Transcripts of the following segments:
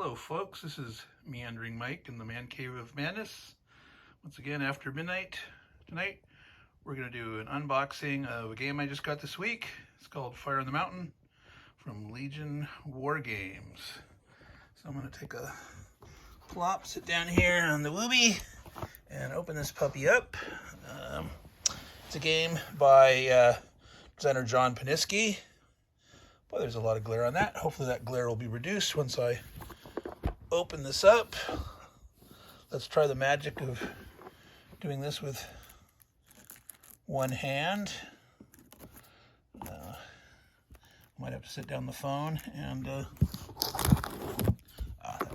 Hello folks, this is Meandering Mike in the Man Cave of Madness. Once again, after midnight tonight, we're going to do an unboxing of a game I just got this week. It's called Fire on the Mountain from Legion Wargames. So I'm going to take a plop, sit down here on the whoobie, and open this puppy up. It's a game by designer Poniske. Boy, there's a lot of glare on that. Hopefully that glare will be reduced once I open this up. Let's try the magic of doing this with one hand. Might have to sit down the phone and that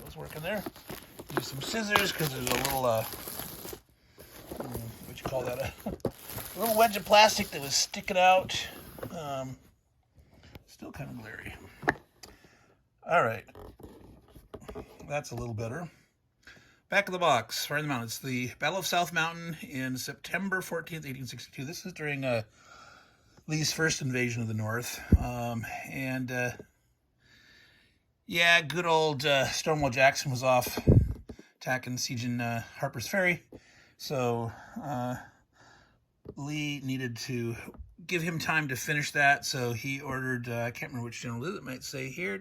was working there. Use some scissors because there's a little what you call that, a little wedge of plastic that was sticking out. Still kind of glary. All right. That's a little better. Back of the box, Fire on the Mountain. It's the Battle of South Mountain in September 14th, 1862. This is during Lee's first invasion of the North. Yeah, good old Stonewall Jackson was off attacking, sieging Harper's Ferry. So Lee needed to give him time to finish that. So he ordered, I can't remember which general it is, it might say here,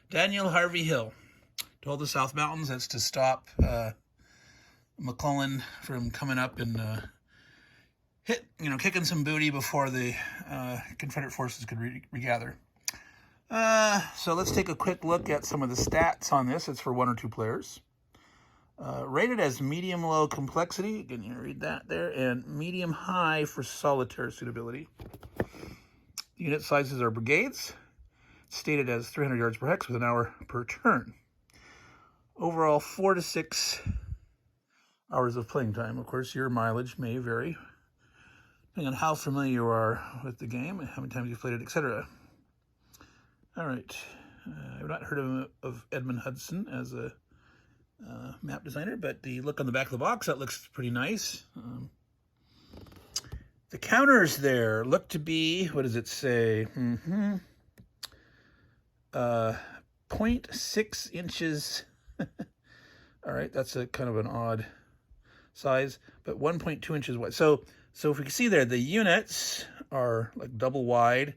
Daniel Harvey Hill to hold the South Mountains. That's to stop McClellan from coming up and kicking some booty before the Confederate forces could regather. So let's take a quick look at some of the stats on this. It's for 1 or 2 players. Rated as medium-low complexity, again, you read that there, and medium-high for solitaire suitability. The unit sizes are brigades. It's stated as 300 yards per hex with an hour per turn. Overall, 4 to 6 hours of playing time. Of course, your mileage may vary depending on how familiar you are with the game and how many times you've played it, etc. All right. I've not heard of Edmund Hudson as a map designer, but the look on the back of the box, that looks pretty nice. The counters there look to be, what does it say? 0.6 inches. All right, that's a kind of an odd size, but 1.2 inches wide. So if we can see there, the units are like double wide.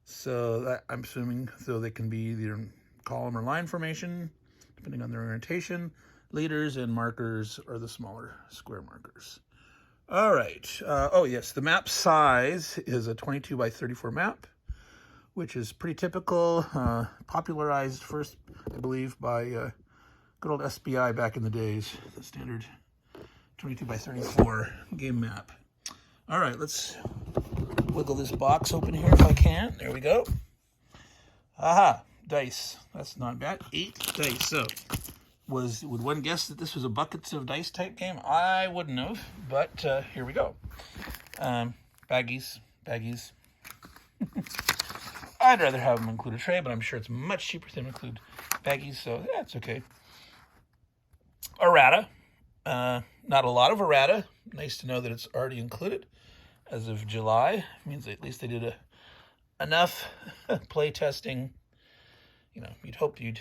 So that, I'm assuming, so they can be either in column or line formation, depending on their orientation. Leaders and markers are the smaller square markers. All right. Oh, yes. The map size is a 22 by 34 map, which is pretty typical. Popularized first, I believe, by good old SBI back in the days. The standard 22 by 34 game map. All right. Let's wiggle this box open here if I can. There we go. Aha. Dice. That's not bad. 8 dice. So would one guess that this was a buckets of dice type game? I wouldn't have, but here we go. Baggies. I'd rather have them include a tray, but I'm sure it's much cheaper to include baggies, so yeah, it's okay. Errata. Not a lot of errata. Nice to know that it's already included as of July. Means at least they did enough play testing. You know, you'd hope you'd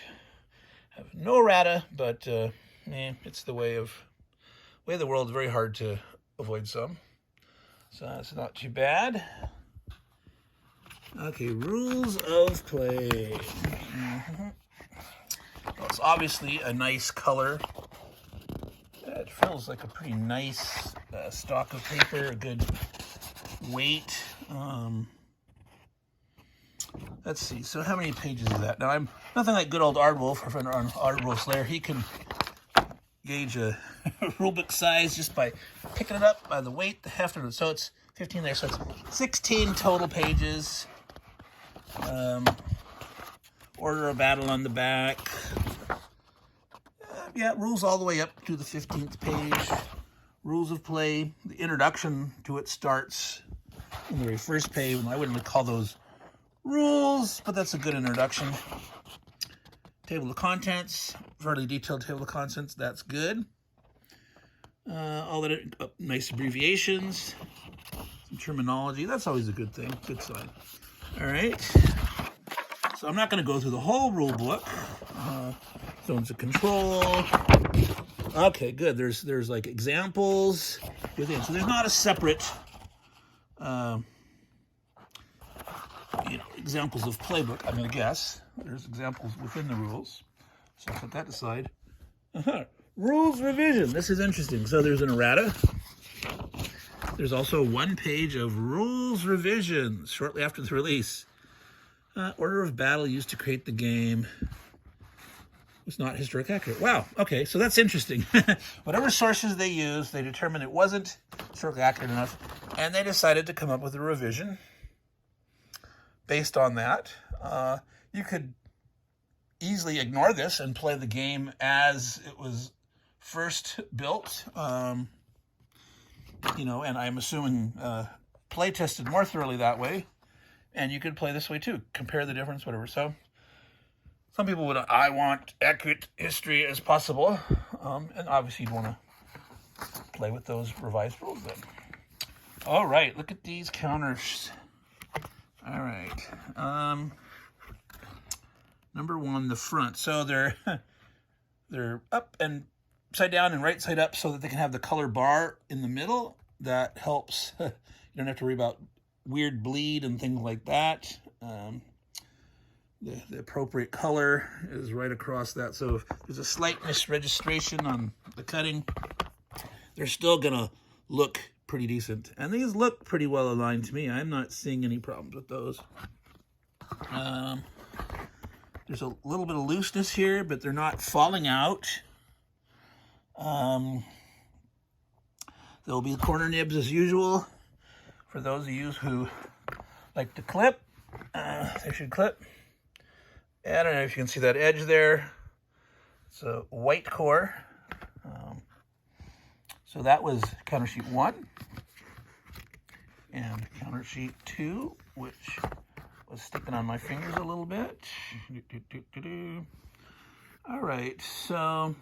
have no errata, but it's the way of the world. Very hard to avoid some, so that's not too bad. Okay, rules of play. Well, it's obviously a nice color. It feels like a pretty nice stock of paper, a good weight. Let's see, so how many pages is that? Now, I'm nothing like good old Ardwolf, our friend on Ardwolf's Lair. He can gauge a rulebook size just by picking it up by the weight, the heft of it. So it's 15 there, so it's 16 total pages. Order of battle on the back. Yeah, rules all the way up to the 15th page. Rules of play. The introduction to it starts in the very first page. I wouldn't really call those rules, but that's a good introduction. Table of contents, fairly detailed table of contents. That's good. All that nice abbreviations, some terminology. That's always a good thing. Good sign. All right. So I'm not going to go through the whole rule book. Zones of control. Okay, good. There's like examples within. So there's not a separate, examples of playbook. I'm going to guess there's examples within the rules. So I'll put that aside. Rules revision. This is interesting. So there's an errata. There's also 1 page of rules revisions shortly after the release. Order of battle used to create the game was not historically accurate. Wow, okay, so that's interesting. Whatever sources they used, they determined it wasn't historically accurate enough, and they decided to come up with a revision based on that. You could easily ignore this and play the game as it was first built, and I'm assuming play tested more thoroughly that way. And you could play this way too. Compare the difference, whatever. So some people would, I want accurate history as possible. And obviously you'd want to play with those revised rules then. All right, look at these counters. All right. Number 1, the front. So they're up and side down and right side up so that they can have the color bar in the middle. That helps. You don't have to worry about weird bleed and things like that. The appropriate color is right across that. So if there's a slight misregistration on the cutting, they're still gonna look pretty decent. And these look pretty well aligned to me. I'm not seeing any problems with those. There's a little bit of looseness here, but they're not falling out. There'll be corner nibs as usual. For those of you who like to clip, they should clip. I don't know if you can see that edge there. It's a white core. So that was counter sheet 1. And counter sheet 2, which was sticking on my fingers a little bit. All right, so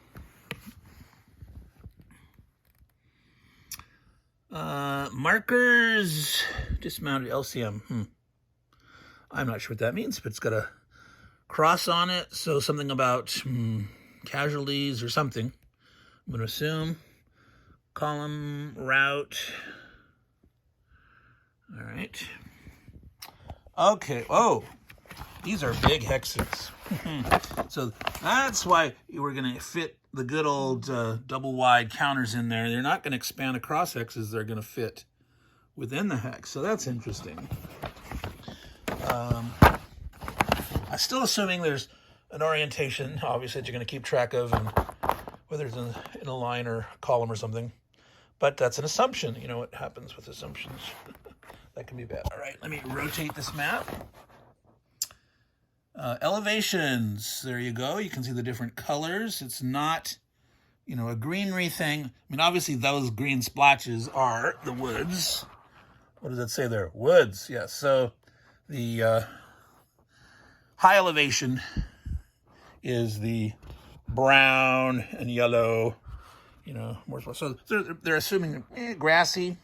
markers, dismounted LCM. I'm not sure what that means, but it's got a cross on it, so something about casualties or something. I'm going to assume. Column, route. All right. Okay. Oh, these are big hexes. So that's why we're going to fit the good old double wide counters in there. They're not going to expand across hexes. They're going to fit within the hex. So that's interesting. I'm still assuming there's an orientation, obviously, that you're going to keep track of, and whether it's in a line or a column or something. But that's an assumption. You know what happens with assumptions. That can be bad. All right, let me rotate this map. Elevations, there you go. You can see the different colors. It's not, a greenery thing. I mean, obviously those green splotches are the woods. What does that say there? Woods, yes. So the high elevation is the brown and yellow, more spots. So they're assuming grassy.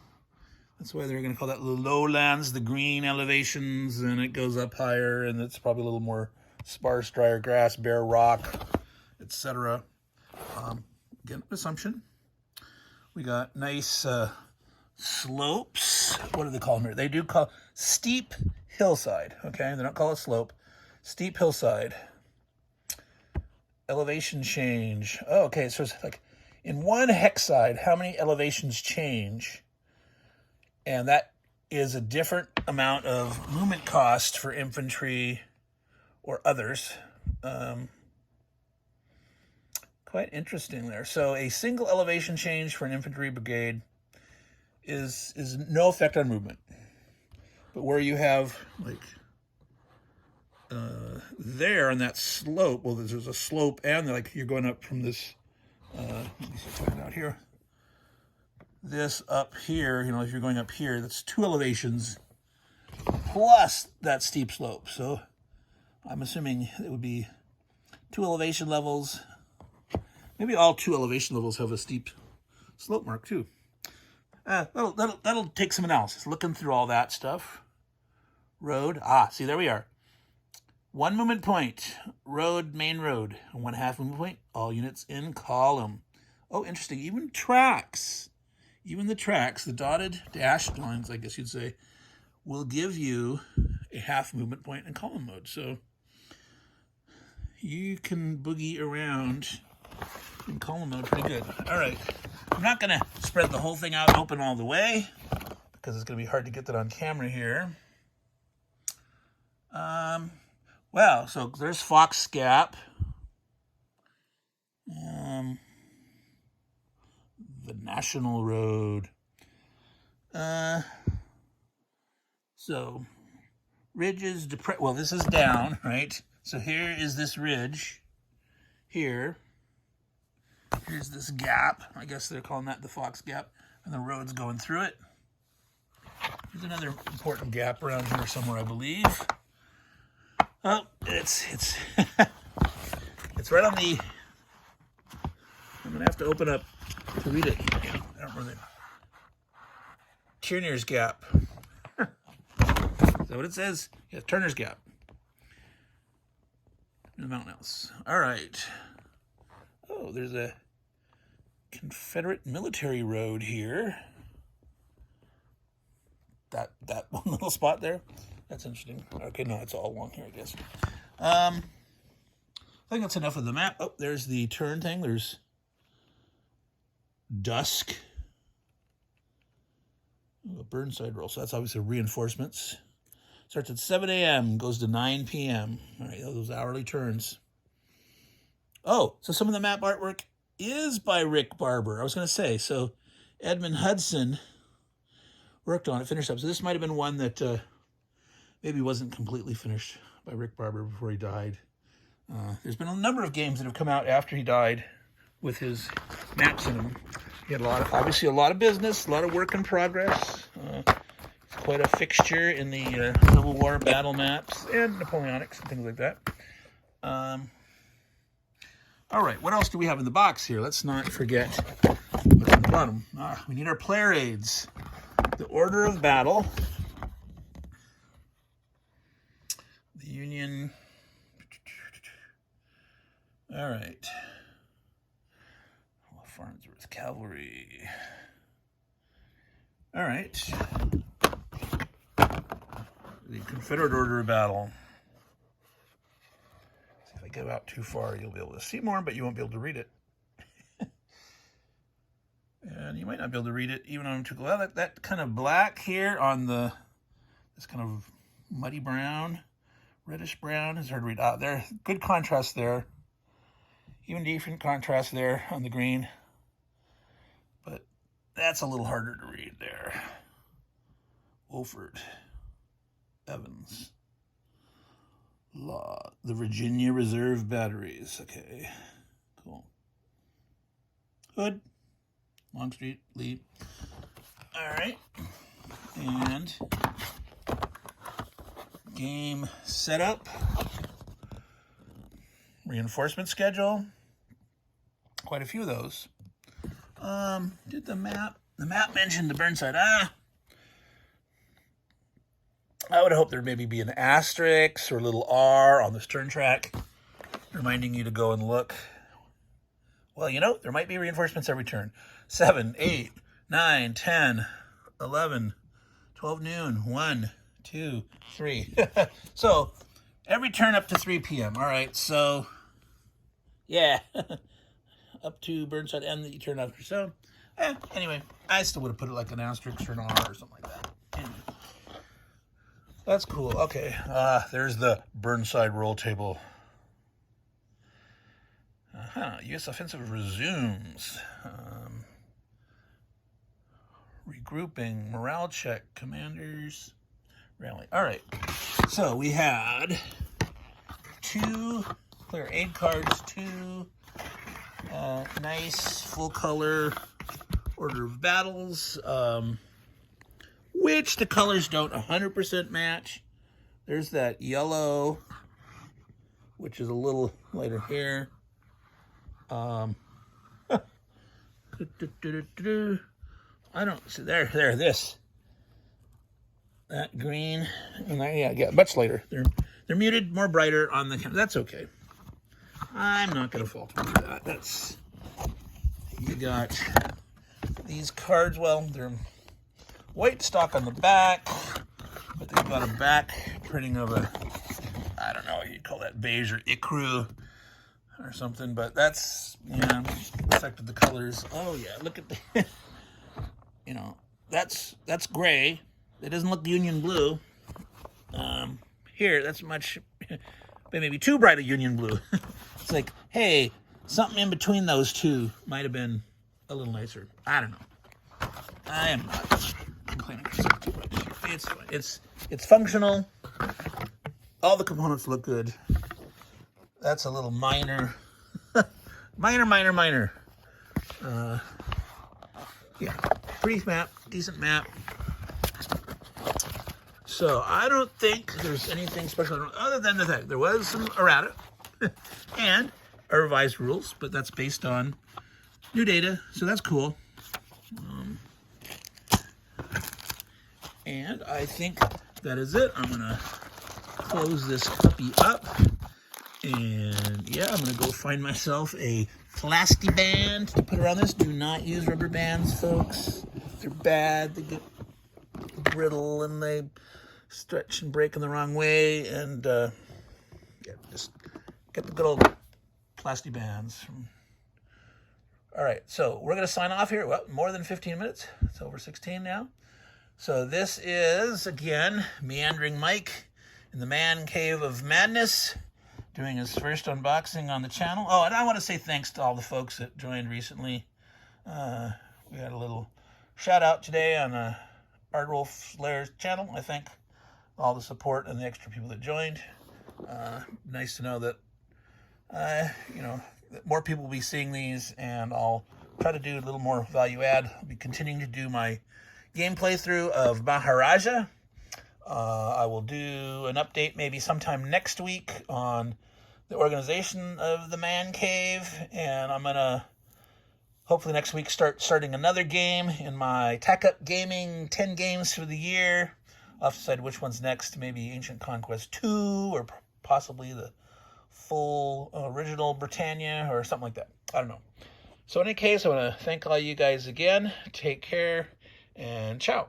That's why they're going to call that the lowlands, the green elevations, and it goes up higher, and it's probably a little more sparse, drier grass, bare rock, etc. Again, assumption. We got nice slopes. What do they call them here? They do call steep hillside, okay? They don't call it slope. Steep hillside. Elevation change. Oh, okay, so it's like in one hex side, how many elevations change? And that is a different amount of movement cost for infantry or others. Quite interesting there. So a single elevation change for an infantry brigade is no effect on movement. But where you have, like, there on that slope, well, there's a slope, and like you're going up from this, let me see it out here. This up here, if you're going up here, that's 2 elevations plus that steep slope. So I'm assuming it would be 2 elevation levels. Maybe all 2 elevation levels have a steep slope mark too. That'll take some analysis. Looking through all that stuff. Road. See, there we are. 1 movement point, road, main road. 1/2 movement point, all units in column. Oh, interesting. Even tracks, even the tracks, the dotted dashed lines, I guess you'd say, will give you a 1/2 movement point in column mode. So you can boogie around in column mode pretty good. All right, I'm not gonna spread the whole thing out open all the way because it's gonna be hard to get that on camera here. Well, so there's Fox Gap. The National Road. So ridges, well, this is down, right? So here is this ridge. Here's this gap. I guess they're calling that the Fox Gap, and the road's going through it. There's another important gap around here somewhere, I believe. Oh, it's it's right on the. I'm gonna have to open up to read it. I don't really. Turnier's Gap. Is that what it says? Yeah, Turner's Gap. The Mountain House. All right. Oh, there's a Confederate military road here. That one little spot there. That's interesting. Okay, no, it's all along here, I guess. I think that's enough of the map. Oh, there's the turn thing. There's dusk. Oh, a Burnside roll. So that's obviously reinforcements. Starts at 7 a.m., goes to 9 p.m. All right, those hourly turns. Oh, so some of the map artwork is by Rick Barber. I was going to say, so Edmund Hudson worked on it, finished up. So this might have been one that maybe wasn't completely finished by Rick Barber before he died. There's been a number of games that have come out after he died with his maps in them. He had obviously a lot of business, a lot of work in progress. It's quite a fixture in the Civil War battle maps and Napoleonics and things like that. All right, what else do we have in the box here? Let's not forget what's on the bottom. We need our player aids. The order of battle. The Union. All right. Farnsworth Cavalry. All right. The Confederate order of battle. See, if I go out too far, you'll be able to see more, but you won't be able to read it. And you might not be able to read it even on too close. That kind of black here on this kind of muddy brown, reddish brown is hard to read. There, good contrast there. Even different contrast there on the green. But that's a little harder to read there. Wolford, Evans, Law, the Virginia Reserve Batteries. Okay, cool. Hood, Longstreet, Lee. All right, and game setup, reinforcement schedule. Quite a few of those. Did the map mentioned the Burnside? I would hope there maybe be an asterisk or a little R on the stern track reminding you to go and look. Well, you know, there might be reinforcements every turn. 7, 8, 9, 10, 11, 12 noon, 1, 2, 3. So every turn up to 3 p.m. All right, so yeah, up to Burnside and the turn after. So anyway, I still would have put it like an asterisk or an R or something like that. Anyway, that's cool. Okay, there's the Burnside roll table. U.S. offensive resumes. Regrouping, morale check, commanders, rally. All right, so we had 2 clear aid cards, 2 nice full color order of battles, which the colors don't 100% match. There's that yellow, which is a little lighter here. I don't see this. That green, and yeah, much later. They're muted, more brighter on the camera. That's okay. I'm not going to fault them for that. That's, you got these cards. Well, they're white stock on the back, but they've got a back printing of a, I don't know what you'd call that, beige or ecru or something, but that's, yeah, affected the colors. Oh yeah, look at the, you know, that's gray. It doesn't look Union blue. Here, that's much, maybe too bright a Union blue. It's like, hey, something in between those two might have been a little nicer. I don't know. I am not complaining too much. It's fine. It's functional. All the components look good. That's a little minor, minor. Yeah, pretty map, decent map. So I don't think there's anything special other than the fact there was some errata and revised rules, but that's based on new data, so that's cool. And I think that is it. I'm gonna close this puppy up, and yeah, I'm gonna go find myself a plastic band to put around this. Do not use rubber bands, folks. They're bad. They get brittle and they stretch and break in the wrong way. And yeah, just get the good old plastic bands. All right, so we're gonna sign off here. Well, more than 15 minutes. It's over 16 now. So this is, again, Meandering Mike in the Man Cave of Madness, doing his first unboxing on the channel. Oh, and I want to say thanks to all the folks that joined recently. We had a little shout out today on Art Wolf Laird's channel. I thank all the support and the extra people that joined. Nice to know that, you know, that more people will be seeing these, and I'll try to do a little more value add. I'll be continuing to do my game playthrough of Maharaja. I will do an update maybe sometime next week on the organization of the Man Cave, and I'm gonna hopefully next week starting another game in my Tack Up Gaming 10 games for the year. I'll have to decide which one's next. Maybe Ancient Conquest 2 or possibly the full original Britannia or something like that. I don't know. So in any case, I want to thank all you guys again. Take care and ciao.